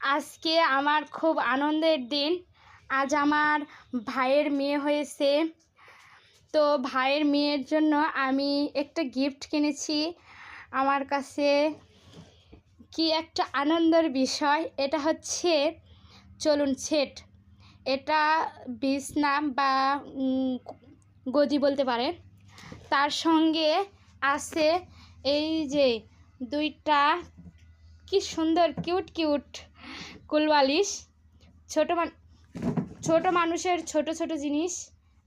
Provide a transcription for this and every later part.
আজকে আমার খুব আনন্দের দিন। আজ আমার ভাইয়ের মেয়ে হয়েছে। তো ভাইয়ের মেয়ের জন্য আমি একটা গিফট কিনেছি। আমার কাছে কি একটা আনন্দের বিষয়। এটা হচ্ছে চলুন সেট। এটা বিছনা বা গদি বলতে পারে। তার সঙ্গে আছে এই যে দুইটা কি সুন্দর কিউট কিউট কুলবালিশ, ছোট মানুষের ছোট ছোট জিনিস।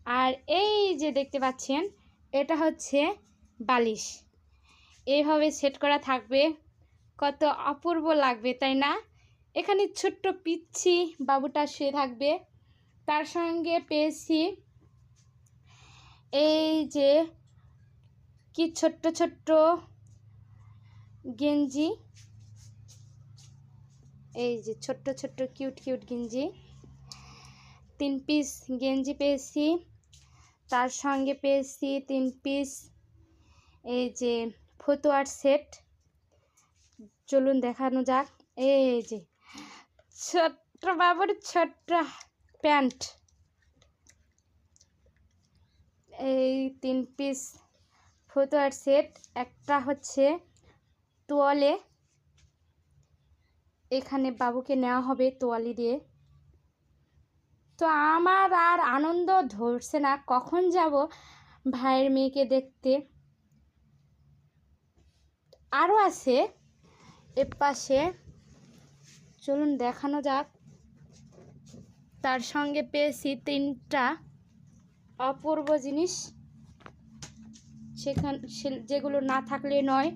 আর এই যে দেখতে পাচ্ছেন এটা হচ্ছে বালিশ। এইভাবে সেট করা থাকবে, কত অপূর্ব লাগবে তাই না? এখানে ছোট্ট পিচ্ছি বাবুটা শুয়ে থাকবে। তার সঙ্গে পেয়েছি এই যে কি ছোট্ট ছোট্ট গেঞ্জি, এই যে ছোট্ট ছোট্ট কিউট কিউট গেঞ্জি, 3 পিস গেঞ্জি পেয়েছি। তার সঙ্গে পেয়েছি 3 পিস এই যে ফতুয়ার সেট। চলুন দেখানো যাক। এই যে ছোট্ট বাবুর ছোট্ট প্যান্ট, এই 3 পিস ফতুয়ার সেট। একটা হচ্ছে তোয়ালে, এখানে বাবুকে নেওয়া হবে তোয়ালি দিয়ে। তো আমার আর আনন্দ ধরছে না, কখন যাব ভাইয়ের মেয়েকে দেখতে। আরও আছে এর পাশে, চলুন দেখানো যাক। তার সঙ্গে পেয়েছি 3টা অপূর্ব জিনিস, যেগুলো না থাকলে নয়।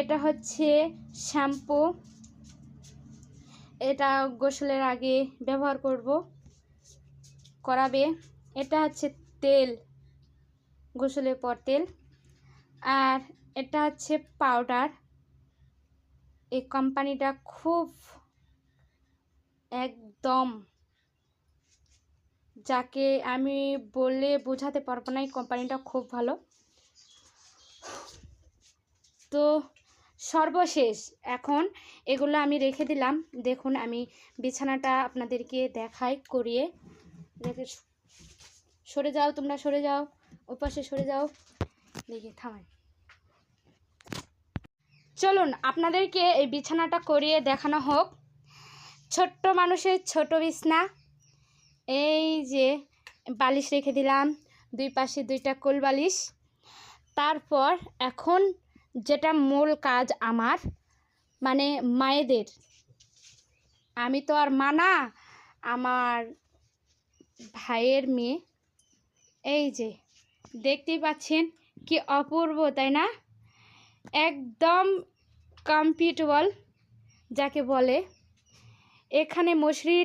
এটা হচ্ছে শ্যাম্পু, এটা গোসলের আগে ব্যবহার করাবে। এটা হচ্ছে তেল, গোসলের পর তেল। আর এটা হচ্ছে পাউডার। এই কোম্পানিটা খুব একদম, যাকে আমি বলে বোঝাতে পারবো না, এই কোম্পানিটা খুব ভালো। তো সর্বশেষ এখন এগুলো আমি রেখে দিলাম। দেখুন আমি বিছানাটা আপনাদেরকে দেখাই করিয়ে রেখে। সরে যাও, তোমরা সরে যাও, ওপাশে সরে যাও, দেখি থামাই। চলুন আপনাদেরকে এই বিছানাটা করিয়ে দেখানো হোক। ছোট্ট মানুষের ছোট বিছনা, এই যে বালিশ রেখে দিলাম, 2 পাশে 2টা কোল বালিশ। তারপর এখন যেটা মূল কাজ আমার, মানে মায়েদের, আমি তো আর মা না, আমার ভাইয়ের মেয়ে। এই যে দেখতেই পাচ্ছেন কি অপূর্ব তাই না? একদম কমফর্টেবল যাকে বলে। এখানে মশারি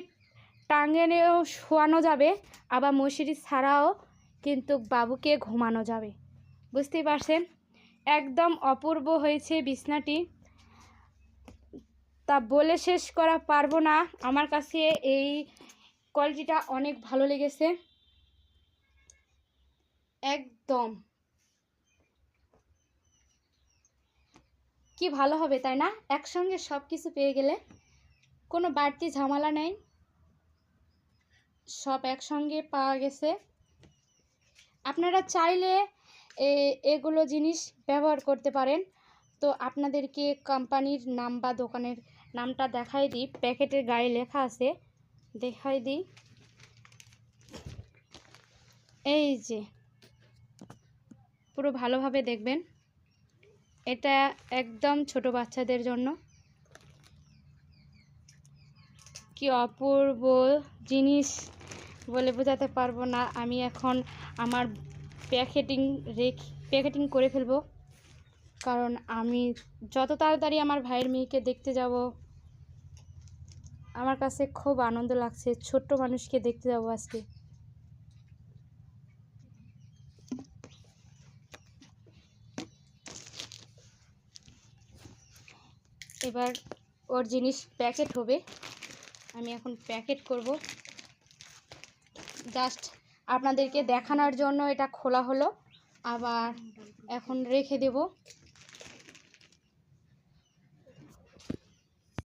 টাঙিয়েও শোয়ানো যাবে, আবার মশারি ছাড়াও কিন্তু বাবুকে ঘুমানো যাবে। বুঝতেই পারছেন, একদম অপূর্ব হয়েছে বিছনাটি। তা বলে শেষ করা পারবো না। আমার কাছে এই কোয়ালিটিটা অনেক ভালো লেগেছে, একদম কি ভালো হবে তাই না? একসঙ্গে সব কিছু পেয়ে গেলে কোনো বাড়তি ঝামেলা নেই, সব একসঙ্গে পাওয়া গেছে। আপনারা চাইলে এগুলো জিনিস ব্যবহার করতে পারেন। তো আপনাদেরকে কোম্পানির নাম বা দোকানের নামটা দেখাই দিই, প্যাকেটের গায়ে লেখা আছে, দেখাই দিই। এই যে পুরো ভালোভাবে দেখবেন, এটা একদম ছোট বাচ্চাদের জন্য। কি অপূর্ব জিনিস বলে বোঝাতে পারবো না। আমি এখন আমার প্যাকেটিং করে ফেলবো, কারণ আমি যত তাড়াতাড়ি আমার ভাইয়ের মেয়েকে দেখতে যাব, আমার কাছে খুব আনন্দ লাগছে। ছোট্ট মানুষকে দেখতে যাব আজকে। এবার ওর জিনিস প্যাকেট হবে, আমি এখন প্যাকেট করব। জাস্ট আপনাদেরকে দেখানোর জন্য এটা খোলা হলো, আবার এখন রেখে দেব।